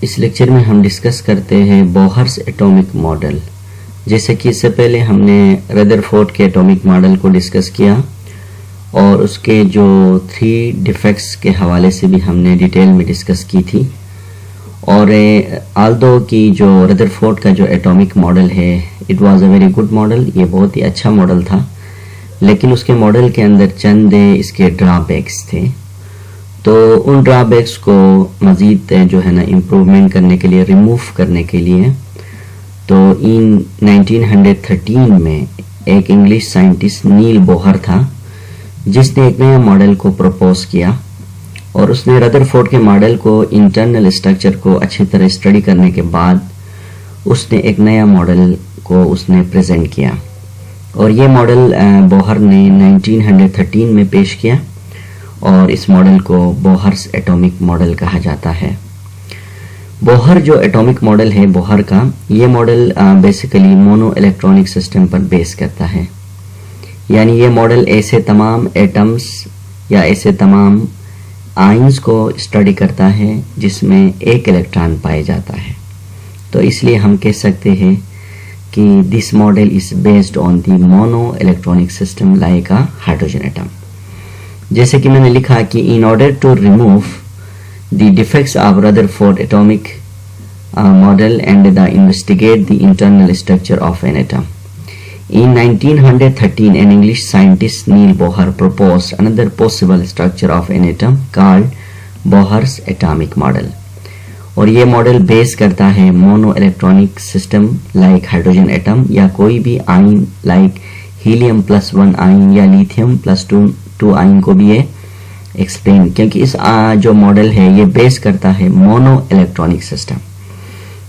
इस लेक्चर में हम डिस्कस करते हैं बोहर्स एटॉमिक मॉडल। जैसे कि इससे पहले हमने रदरफोर्ड के एटॉमिक मॉडल को डिस्कस किया और उसके जो 3 डिफेक्ट्स के हवाले से भी हमने डिटेल में डिस्कस की थी। और आल्दो की जो रदरफोर्ड का जो एटॉमिक मॉडल है, it was a very good model, ये बहुत ही अच्छा मॉडल था, लेकिन उसके मॉडल के अंदर चंद इसके ड्रॉबैक्स थे। तो उन ड्रॉबैक्स को मज़ीद जो है ना इम्प्रूवमेंट करने के लिए, रिमूव करने के लिए, तो इन 1913 में एक इंग्लिश साइंटिस्ट नील बोहर था जिसने एक नया मॉडल को प्रपोज किया और उसने रदरफोर्ड के मॉडल को, इंटरनल स्ट्रक्चर को अच्छी तरह स्टडी करने के बाद उसने एक नया मॉडल को उसने प्रेजेंट किया। और ये मॉडल बोहर ने 1913 में पेश किया और इस मॉडल को बोहर्स एटॉमिक मॉडल कहा जाता है। बोहर जो एटॉमिक मॉडल है बोहर का, ये model basically mono electronic system पर बेस करता है। यानी ये मॉडल ऐसे तमाम एटम्स या ऐसे तमाम आयंस को स्टडी करता है जिसमें एक इलेक्ट्रॉन पाया जाता है। तो इसलिए हम कह सकते हैं कि this model is based on the mono electronic system like a hydrogen atom. जैसे कि मैंने लिखा कि in order to remove the defects of Rutherford atomic model and the investigate the internal structure of an atom, in 1913 an English scientist Neil Bohr proposed another possible structure of an atom called Bohr's atomic model। और ये model base करता है mono electronic system like hydrogen atom या कोई भी ion like helium +1 ion या lithium +2 ion को भी ये एक्सप्लेन, क्योंकि इस जो मॉडल है ये बेस करता है मोनो इलेक्ट्रॉनिक सिस्टम।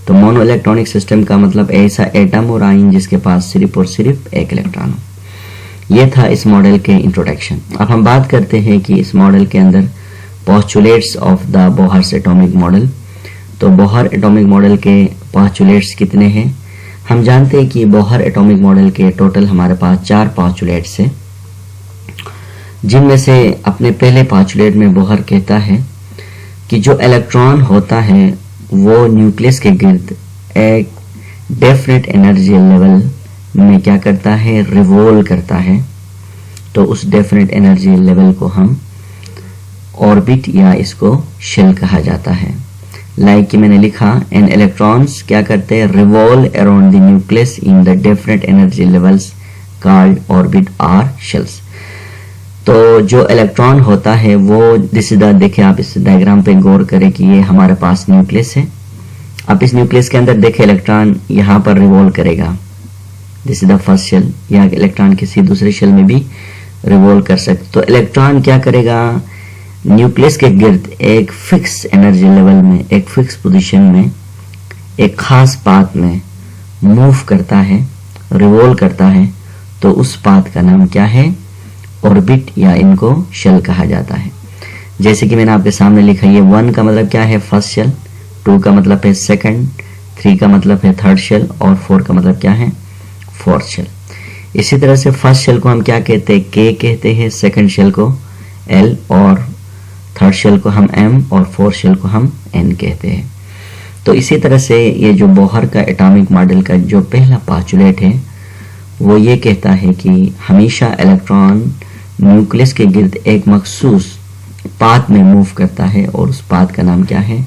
तो मोनो इलेक्ट्रॉनिक सिस्टम का मतलब ऐसा एटम और आयन जिसके पास सिर्फ और सिर्फ एक इलेक्ट्रॉन हो। ये था इस मॉडल के इंट्रोडक्शन। अब हम बात करते हैं कि इस मॉडल के अंदर postulates of the Bohr's atomic model. तो बोहर एटॉमिक मॉडल के पोस्टुलेट्स कितने हैं? हम जानते हैं कि बोहर एटॉमिक मॉडल के टोटल हमारे पास 4 पोस्टुलेट्स हैं, जिनमें से अपने पहले पोस्टुलेट में बोहर कहता है कि जो इलेक्ट्रॉन होता है वो न्यूक्लियस के गिर्द एक डेफिनेट एनर्जी लेवल में क्या करता है, रिवॉल्व करता है। तो उस डेफिनेट एनर्जी लेवल को हम ऑर्बिट या इसको शेल कहा जाता है। लाइक कि मैंने लिखा, एन इलेक्ट्रॉन्स क्या करते हैं, revolve around the nucleus in the definite energy levels called orbit और शेल्स। तो जो इलेक्ट्रॉन होता है वो देखिए आप इस डायग्राम पे गौर करें कि ये हमारे पास न्यूक्लियस है। अब इस न्यूक्लियस के अंदर देखें इलेक्ट्रॉन यहाँ पर रिवॉल्व करेगा, this is the first shell, या इलेक्ट्रॉन किसी दूसरे शेल में भी रिवॉल्व कर सकते। तो इलेक्ट्रॉन क्या करेगा, न्यूक्लियस के गिर्द एक फिक्स एनर्जी लेवल में, एक फिक्स पोजीशन में, एक खास पाथ में मूव करता है, रिवॉल्व करता है। तो उस पाथ का नाम क्या है, ऑर्बिट या इनको शेल कहा जाता है। जैसे कि मैंने आपके सामने लिखा, ये 1 का मतलब क्या है, फर्स्ट शेल, 2 का मतलब है सेकंड, 3 का मतलब है थर्ड शेल और 4 का मतलब क्या है, फोर्थ शेल। इसी तरह से फर्स्ट शेल को हम क्या कहते हैं, के कहते हैं, सेकंड शेल को एल और थर्ड शेल को हम एम और फोर्थ शेल को हम एन कहते हैं। तो इसी तरह से ये जो बोहर का एटॉमिक मॉडल का जो पहला पोस्टुलेट है वो ये कहता है कि हमेशा इलेक्ट्रॉन न्यूक्लियस के गिर्द एक मखसूस पाथ में मूव करता है और उस पाथ का नाम क्या है,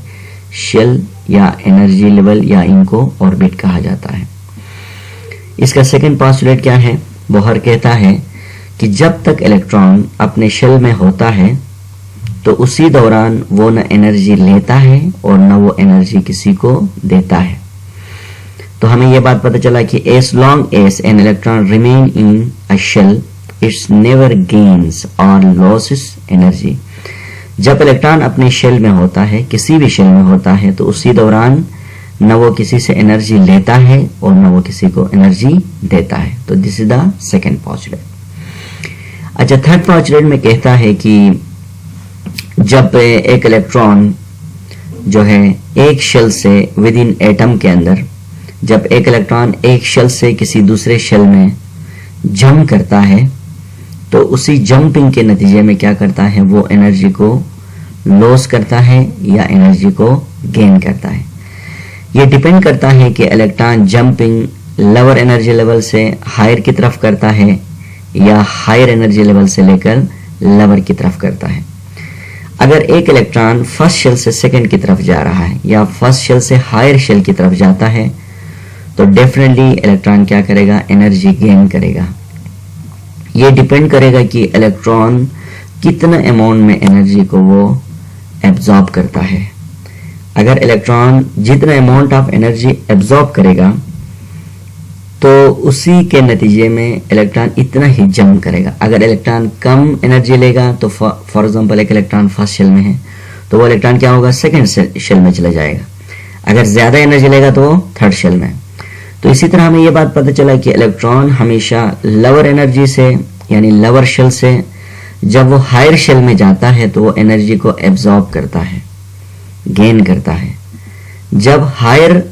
शेल या एनर्जी लेवल या इनको ऑर्बिट कहा जाता है। इसका सेकंड पोस्टुलेट क्या है, बोहर कहता है कि जब तक इलेक्ट्रॉन अपने शेल में होता है तो उसी दौरान वो न एनर्जी लेता है और न वो एनर्जी किसी को देता है। तो हमें यह बात पता चला कि as long as an electron remain in a shell it never gains or loses energy। जब इलेक्ट्रॉन अपने शेल में होता है, किसी भी शेल में होता है, तो उसी दौरान न वो किसी से एनर्जी लेता है और न वो किसी को एनर्जी देता है। तो this is the second postulate. अच्छा, थर्ड पोस्टुलेट में कहता है कि जब एक इलेक्ट्रॉन जो है एक शेल से विद इन एटम के अंदर, जब एक इलेक्ट्रॉन एक शेल से किसी दूसरे शेल में जंप करता है तो उसी जंपिंग के नतीजे में क्या करता है, वो एनर्जी को लॉस करता है या एनर्जी को गेन करता है। ये डिपेंड करता है कि electron jumping lower energy level से हायर की तरफ करता है या हायर एनर्जी लेवल से लेकर लोअर की तरफ करता है। अगर एक इलेक्ट्रॉन फर्स्ट शेल से सेकंड की तरफ जा रहा है या फर्स्ट शेल से हायर शेल की तरफ जाता है तो डेफिनेटली इलेक्ट्रॉन क्या करेगा, एनर्जी गेन करेगा। ये डिपेंड करेगा कि इलेक्ट्रॉन कितना अमाउंट में एनर्जी को वो एब्जॉर्ब करता है। अगर इलेक्ट्रॉन जितना अमाउंट ऑफ एनर्जी एब्जॉर्ब करेगा तो उसी के नतीजे में इलेक्ट्रॉन इतना ही जंप करेगा। अगर इलेक्ट्रॉन कम एनर्जी लेगा तो फॉर एग्जांपल एक इलेक्ट्रॉन फर्स्ट शेल में है तो वो इलेक्ट्रॉन क्या होगा, सेकंड शेल में चला जाएगा। अगर ज्यादा एनर्जी लेगा तो वो थर्ड शेल में। तो इसी तरह हमें ये बात पता चला कि इलेक्ट्रॉन हमेशा लोअर एनर्जी से यानी लोअर शेल से जब वो हायर शेल में जाता है तो वो एनर्जी को एब्जॉर्ब करता है, गेन करता है। जब हायर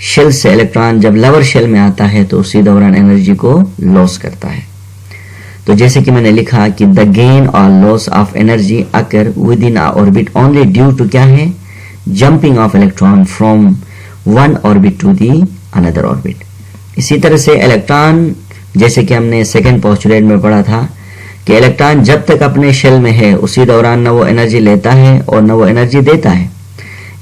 शेल से इलेक्ट्रॉन जब लोअर शेल में आता है तो उसी दौरान एनर्जी को लॉस करता है। तो जैसे कि मैंने लिखा कि द गेन और loss of energy occur within a orbit only due to क्या है, jumping of electron from one orbit to the another orbit. इसी तरह से इलेक्ट्रॉन, जैसे कि हमने सेकेंड पोस्टुलेट में पढ़ा था कि इलेक्ट्रॉन जब तक अपने शेल में है उसी दौरान न वो एनर्जी लेता है और न वो एनर्जी देता है।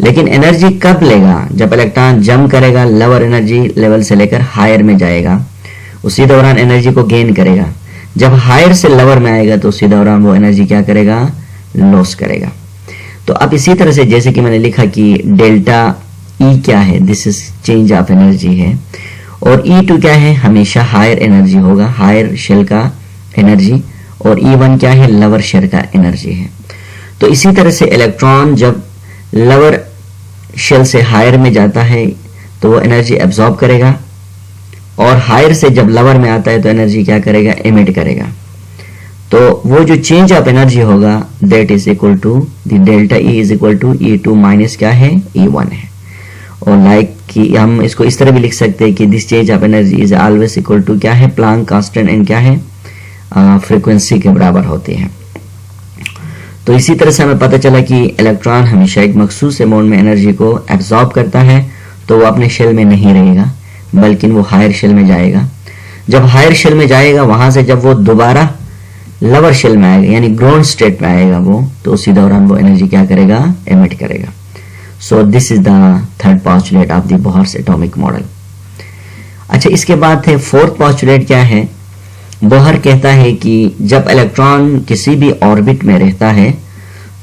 लेकिन एनर्जी कब लेगा, जब इलेक्ट्रॉन जंप करेगा लोअर एनर्जी लेवल से लेकर हायर में जाएगा, उसी दौरान एनर्जी को गेन करेगा। जब हायर से लोअर में आएगा तो उसी दौरान वो एनर्जी क्या करेगा, लॉस करेगा। तो अब इसी तरह से जैसे कि मैंने लिखा कि डेल्टा ई क्या है, this is change of energy है, और E2 क्या है, हमेशा हायर एनर्जी होगा, हायर शेल का एनर्जी, और E1 क्या है, लोअर शेल का एनर्जी है। तो इसी तरह से इलेक्ट्रॉन जब लोअर शेल से हायर में जाता है तो वो एनर्जी एब्जॉर्ब करेगा, और हायर से जब लोअर में आता है तो एनर्जी क्या करेगा, एमिट करेगा। तो वो जो चेंज ऑफ एनर्जी होगा that is equal to the delta E is equal to E2 minus क्या है, E1 है। और लाइक कि हम इसको इस तरह भी लिख सकते हैं कि this change of energy is always equal to क्या है, प्लांक कांस्टेंट एंड क्या है, फ्रीक्वेंसी के बराबर होती है। तो इसी तरह से हमें पता चला कि इलेक्ट्रॉन हमेशा एक मखसूस अमाउंट में एनर्जी को एब्जॉर्ब करता है तो वो अपने शेल में नहीं रहेगा बल्कि वो हायर शेल में जाएगा। जब हायर शेल में जाएगा वहां से जब वो दोबारा लोअर शेल में आएगा यानी ग्राउंड स्टेट में आएगा वो, तो उसी दौरान वो एनर्जी क्या करेगा, एमिट करेगा। So this is the third postulate of the Bohr's atomic model. अच्छा, इसके बाद थे फोर्थ पोस्टुलेट क्या है। बोहर कहता है कि जब इलेक्ट्रॉन किसी भी ऑर्बिट में रहता है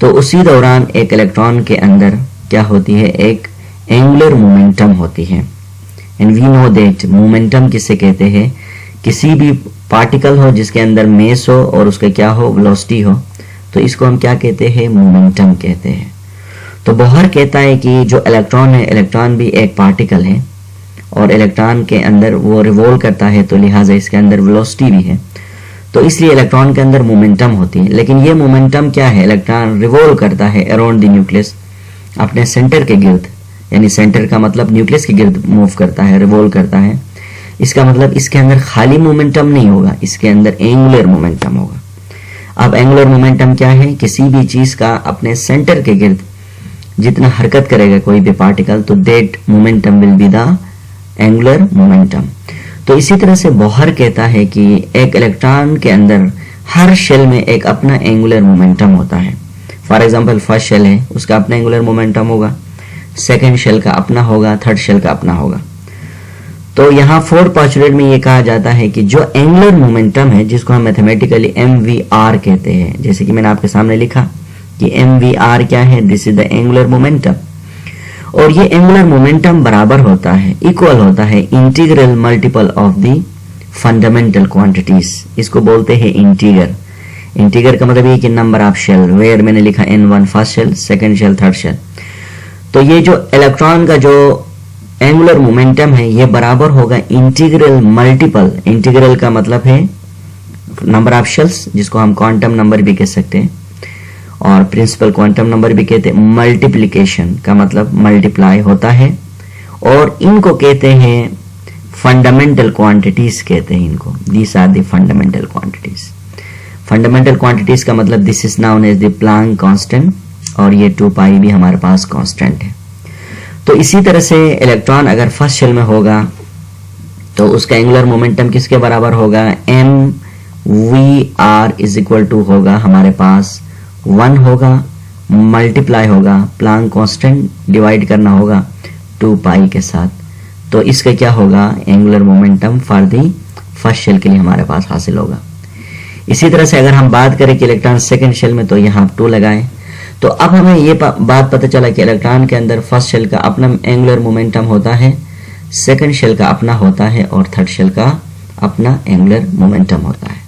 तो उसी दौरान एक इलेक्ट्रॉन के अंदर क्या होती है, एक एंगुलर मोमेंटम होती है। And we know that momentum किसे कहते हैं, किसी भी पार्टिकल हो जिसके अंदर मेस हो और उसका क्या हो, वेलोसिटी हो, तो इसको हम क्या कहते हैं, मोमेंटम कहते हैं। तो बोहर कहता है कि जो इलेक्ट्रॉन है, इलेक्ट्रॉन भी एक पार्टिकल है और इलेक्ट्रॉन के अंदर वो रिवॉल्व करता है तो लिहाजा इसके अंदर वेलोसिटी भी है, तो इसलिए इलेक्ट्रॉन के अंदर मोमेंटम होती है। लेकिन ये मोमेंटम क्या है, इलेक्ट्रॉन रिवॉल्व करता है अराउंड द न्यूक्लियस, अपने सेंटर के गिर्द, यानी सेंटर का मतलब न्यूक्लियस के गिर्द मूव करता है, रिवॉल्व करता है। इसका मतलब इसके अंदर खाली मोमेंटम नहीं होगा, इसके अंदर एंगुलर मोमेंटम होगा। अब एंगुलर मोमेंटम क्या है, किसी भी चीज का अपने सेंटर के गिर्द जितना हरकत करेगा कोई भी पार्टिकल तो that momentum will be the angular momentum. तो इसी तरह से बोहर कहता है कि एक इलेक्ट्रॉन के अंदर हर शेल में एक अपना एंगुलर मोमेंटम होता है। फॉर एग्जांपल फर्स्ट शेल है, उसका अपना एंगुलर मोमेंटम होगा, सेकंड शेल का अपना होगा, थर्ड शेल का अपना होगा। तो यहाँ फोर्थ पोस्टुलेट में ये कहा जाता है कि जो एंगुलर मोमेंटम है जिसको हम मैथमेटिकली MVR कहते हैं, जैसे कि मैंने आपके सामने लिखा कि MVR क्या है, this is the angular momentum. और ये एंगुलर मोमेंटम बराबर होता है, इक्वल होता है integral multiple of the fundamental quantities. इसको बोलते हैं इंटीगर। इंटीगर का मतलब ये कि नंबर ऑफ शेल, वेयर मैंने लिखा N1 first shell, second shell, third shell. तो ये जो इलेक्ट्रॉन का जो एंगुलर मोमेंटम है ये बराबर होगा इंटीग्रल मल्टीपल। इंटीग्रल का मतलब है नंबर ऑफ शेल्स, जिसको हम क्वांटम नंबर भी कह सकते हैं और प्रिंसिपल क्वांटम नंबर भी कहते हैं। मल्टीप्लिकेशन का मतलब मल्टीप्लाई होता है, और इनको कहते हैं फंडामेंटल क्वांटिटीज कहते हैं इनको। These are the fundamental quantities. Fundamental quantities का मतलब this is known as the Planck constant, और ये 2 पाई भी हमारे पास कांस्टेंट है। तो तो इसी तरह से इलेक्ट्रॉन अगर फर्स्ट शेल में होगा तो उसका एंगुलर मोमेंटम किसके बराबर होगा, mvr इज इक्वल टू होगा हमारे पास 1 होगा, मल्टीप्लाई होगा प्लांक कांस्टेंट डिवाइड करना होगा 2 पाई के साथ। तो इसका क्या होगा, angular momentum for the first shell के लिए हमारे पास हासिल होगा। इसी तरह से अगर हम बात करें कि इलेक्ट्रॉन सेकंड शेल में, तो यहाँ 2 लगाएं। तो अब हमें ये बात पता चला कि इलेक्ट्रॉन के अंदर फर्स्ट शेल का अपना एंगुलर मोमेंटम होता है, सेकंड शेल का अपना होता है और थर्ड शेल का अपना एंगुलर मोमेंटम होता है।